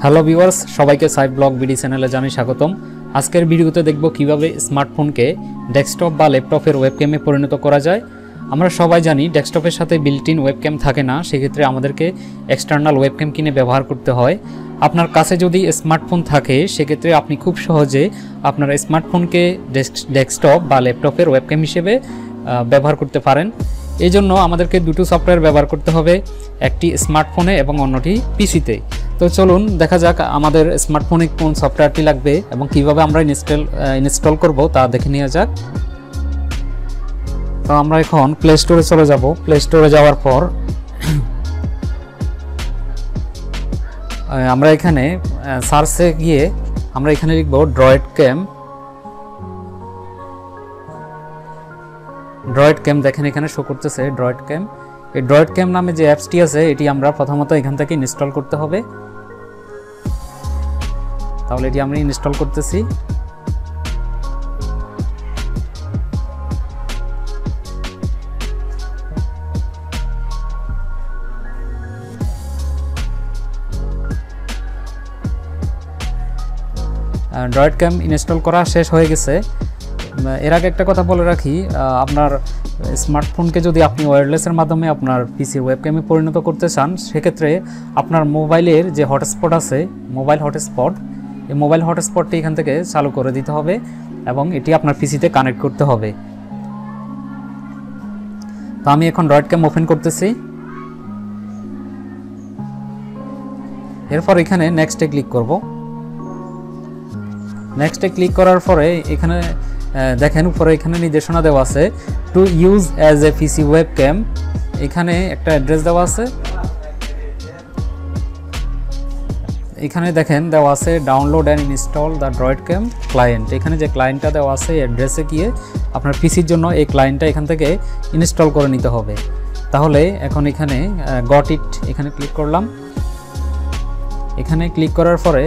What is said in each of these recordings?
Hello viewers, সবাইকে side blog BD চ্যানেলে জানাই স্বাগতম। আজকের ভিডিওতে দেখব কিভাবে স্মার্টফোনকে ডেস্কটপ বা ল্যাপটপের ওয়েবক্যামে পরিণত করা যায়। আমরা সবাই জানি ডেস্কটপের সাথে বিল্ট ইন ওয়েবক্যাম থাকে না, সেক্ষেত্রে আমাদেরকে এক্সটার্নাল ওয়েবক্যাম কিনে ব্যবহার করতে হয়। আপনার কাছে যদি স্মার্টফোন থাকে সেক্ষেত্রে আপনি খুব সহজে আপনার স্মার্টফোনকে ডেস্কটপ বা ল্যাপটপের ওয়েবক্যাম হিসেবে ব্যবহার করতে পারেন। এই জন্য আমাদেরকে দুটো সফটওয়্যার ব্যবহার করতে হবে, একটি স্মার্টফোনে এবং অন্যটি পিসিতে। তো চলুন দেখা যাক আমাদের স্মার্টফোনে কোন সফটওয়্যারটি লাগবে এবং কিভাবে আমরা ইনস্টল করব তা দেখে নেওয়া যাক। তো আমরা এখন প্লে স্টোরে চলে যাব। প্লে স্টোরে যাওয়ার পর আমরা এখানে সার্চে গিয়ে আমরা এখানে লিখব ড্রয়েড ক্যাম। দেখেন এখানে শো করতেছে ড্রয়েড ক্যাম। এই ড্রয়েড ক্যাম নামে যে অ্যাপসটি আছে এটি আমরা প্রথমত এখান থেকে ইনস্টল করতে হবে। তাহলে এটি আমরা ইনস্টল করতেছি। ড্রয়েড ক্যাম ইনস্টল করা শেষ হয়ে গেছে। এর আগে একটা কথা বলে রাখি, আপনার স্মার্টফোনকে যদি আপনি ওয়্যারলেসের মাধ্যমে আপনার পিসির ওয়েবক্যামে পরিণত করতে চান, সেক্ষেত্রে আপনার মোবাইলের যে হটস্পট আছে, মোবাইল হটস্পটটি এখান থেকে চালু করে দিতে হবে এবং এটি আপনার পিসিতে কানেক্ট করতে হবে। তো আমি এখন ড্রয়েড ক্যাম ওপেন করতেছি। এরপর এখানে নেক্সটে ক্লিক করব। নেক্সটে ক্লিক করার পরে এখানে দেখেন উপরে এখানে নির্দেশনা দেওয়া আছে to use as a PC webcam. এখানে একটা অ্যাড্রেস দেওয়া আছে। এখানে দেখেন দেওয়া আছে download and install the DroidCam client. এখানে যে ক্লায়েন্টটা দেওয়া আছে এই অ্যাড্রেসে গিয়ে আপনার পিসির জন্য এই ক্লায়েন্টটা এখান থেকে ইনস্টল করে নিতে হবে। তাহলে এখন এখানে গট ইট এখানে ক্লিক করলাম। এখানে ক্লিক করার পরে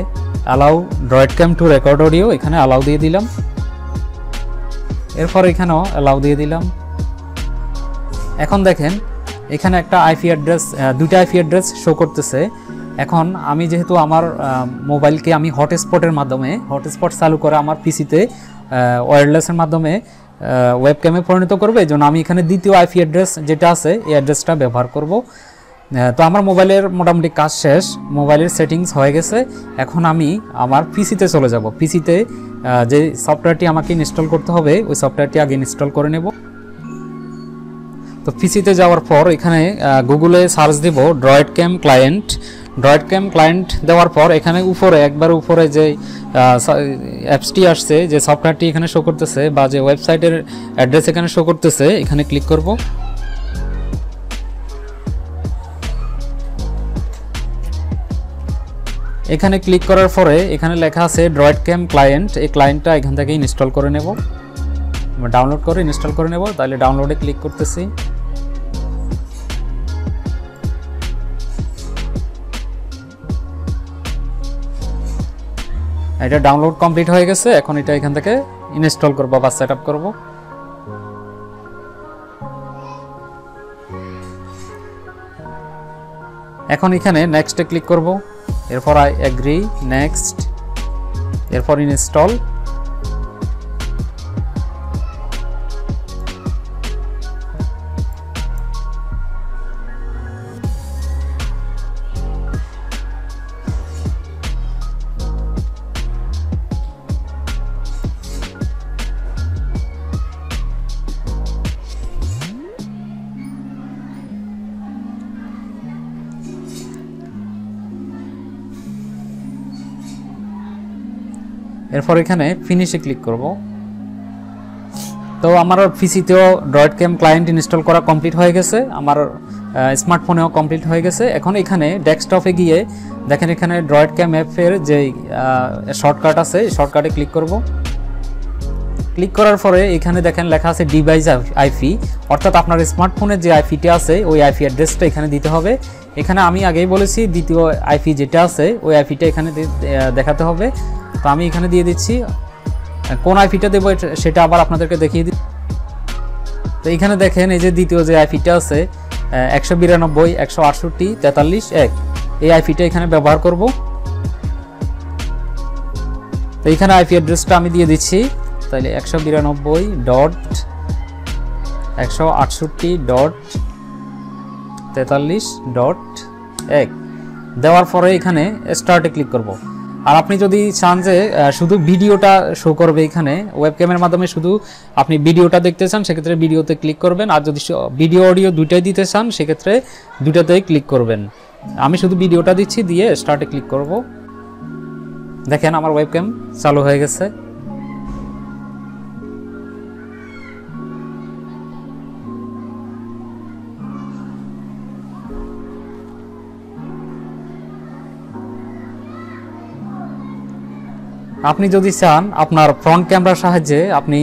allow DroidCam to record audio, এখানে অ্যালাউ দিয়ে দিলাম। এরপর এখানেও অ্যালাউ দিয়ে দিলাম। এখন দেখেন এখানে একটা আইপি অ্যাড্রেস, দুইটা আইপি অ্যাড্রেস শো করতেছে। এখন আমি যেহেতু আমার মোবাইলকে আমি হটস্পট চালু করে আমার পিসিতে ওয়্যারলেসের মাধ্যমে ওয়েবক্যামে পরিণত করবে, এই জন্য আমি এখানে দ্বিতীয় আইপি অ্যাড্রেস যেটা আছে এই অ্যাড্রেসটা ব্যবহার করব। তো আমার মোবাইলের মোটামুটি কাজ শেষ, মোবাইলের সেটিংস হয়ে গেছে। এখন আমি আমার পিসিতে চলে যাব। পিসিতে যে সফটওয়্যারটি আমাকে ইনস্টল করতে হবে ওই সফটওয়্যারটি আগে ইনস্টল করে নেব। তো পিসিতে যাওয়ার পর এখানে গুগলে সার্চ দেব ড্রয়েড ক্যাম ক্লায়েন্ট দেওয়ার পর এখানে একবার উপরে যে অ্যাপসটি আসছে, যে সফটওয়্যারটি এখানে শো করতেছে বা যে ওয়েবসাইটের অ্যাড্রেস এখানে শো করতেছে, এখানে ক্লিক করব। এখানে ক্লিক করার পরে এখানে লেখা আছে ড্রয়েড ক্যাম ক্লায়েন্ট। এই ক্লায়েন্টটা এখান থেকে ইনস্টল করে নেব, ডাউনলোড করে ইনস্টল করে নেব। তাহলে ডাউনলোডে ক্লিক করতেছি। এটা ডাউনলোড কমপ্লিট হয়ে গেছে। এখন এটা এখান থেকে ইনস্টল করব বা সেট আপ করব। এখন এখানে নেক্সটে ক্লিক করব। এরপর আই এগ্রি, নেক্সট, এরপর ইনস্টল। এরপর এখানে ফিনিশে ক্লিক করব। তো আমার পিসিতেও ড্রয়েড ক্যাম ক্লায়েন্ট ইনস্টল করা কমপ্লিট হয়ে গেছে, আমার স্মার্টফোনেও কমপ্লিট হয়ে গেছে। এখন এখানে ডেস্কটপে গিয়ে দেখেন এখানে ড্রয়েড ক্যাম অ্যাপের যে শর্টকাট আছে, শর্টকাটে ক্লিক করব। ক্লিক করার পরে এখানে দেখেন লেখা আছে ডিভাইস আইপি, অর্থাৎ আপনার স্মার্টফোনের যে আইপিটা আছে ওই আইপি অ্যাড্রেসটা এখানে দিতে হবে। এখানে আমি আগেই বলেছি দ্বিতীয় আইপি যেটা আছে ওই আইপিটা এখানে দেখাতে হবে। তো আমি এখানে দিয়ে দিচ্ছি। কোন আইপিটা দেবো সেটা আবার আপনাদেরকে দেখিয়ে দিই। তো এখানে দেখেন এই যে দ্বিতীয় যে আইপিটা আছে 192.168.43.1 এই আইপিটা এখানে ব্যবহার করব। তো এখানে আইপি অ্যাড্রেসটা আমি দিয়ে দিচ্ছি, তাহলে 192.168.43.1 দেওয়ার পরে এখানে স্টার্টে ক্লিক করব। আর আপনি যদি চান যে শুধু ভিডিওটা শো করবে এখানে ওয়েবক্যামের মাধ্যমে শুধু আপনি ভিডিওটা দেখতে চান, সেক্ষেত্রে ভিডিওতে ক্লিক করবেন। আর যদি ভিডিও অডিও দুইটাই দিতে চান সেক্ষেত্রে দুইটাতেই ক্লিক করবেন। আমি শুধু ভিডিওটা দিচ্ছি, দিয়ে স্টার্টে ক্লিক করব। দেখেন আমার ওয়েবক্যাম চালু হয়ে গেছে। আপনি যদি চান আপনার ফ্রন্ট ক্যামেরার সাহায্যে আপনি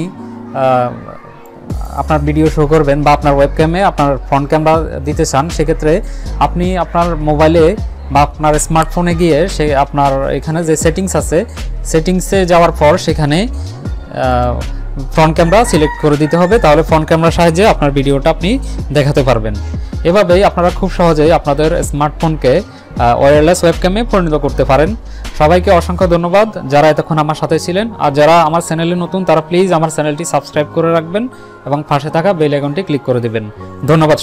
আপনার ভিডিও শো করবেন বা আপনার ওয়েবক্যামে আপনার ফ্রন্ট ক্যামেরা দিতে চান, সেক্ষেত্রে আপনি আপনার মোবাইলে বা আপনার স্মার্টফোনে গিয়ে আপনার এখানে যে সেটিংস আছে, সেটিংসে যাওয়ার পর সেখানে ফ্রন্ট ক্যামেরা সিলেক্ট করে দিতে হবে। তাহলে ফ্রন্ট ক্যামেরার সাহায্যে আপনার ভিডিওটা আপনি দেখাতে পারবেন। এভাবেই আপনারা খুব সহজেই আপনাদের স্মার্টফোনকে ওয়্যারলেস ওয়েবক্যামে পরিণত করতে পারেন। সবাইকে অসংখ্য ধন্যবাদ যারা এতক্ষণ আমার সাথে ছিলেন। আর যারা আমার চ্যানেলে নতুন তারা প্লিজ আমার চ্যানেলটি সাবস্ক্রাইব করে রাখবেন এবং পাশে থাকা বেল আইকনটি ক্লিক করে দেবেন। ধন্যবাদ।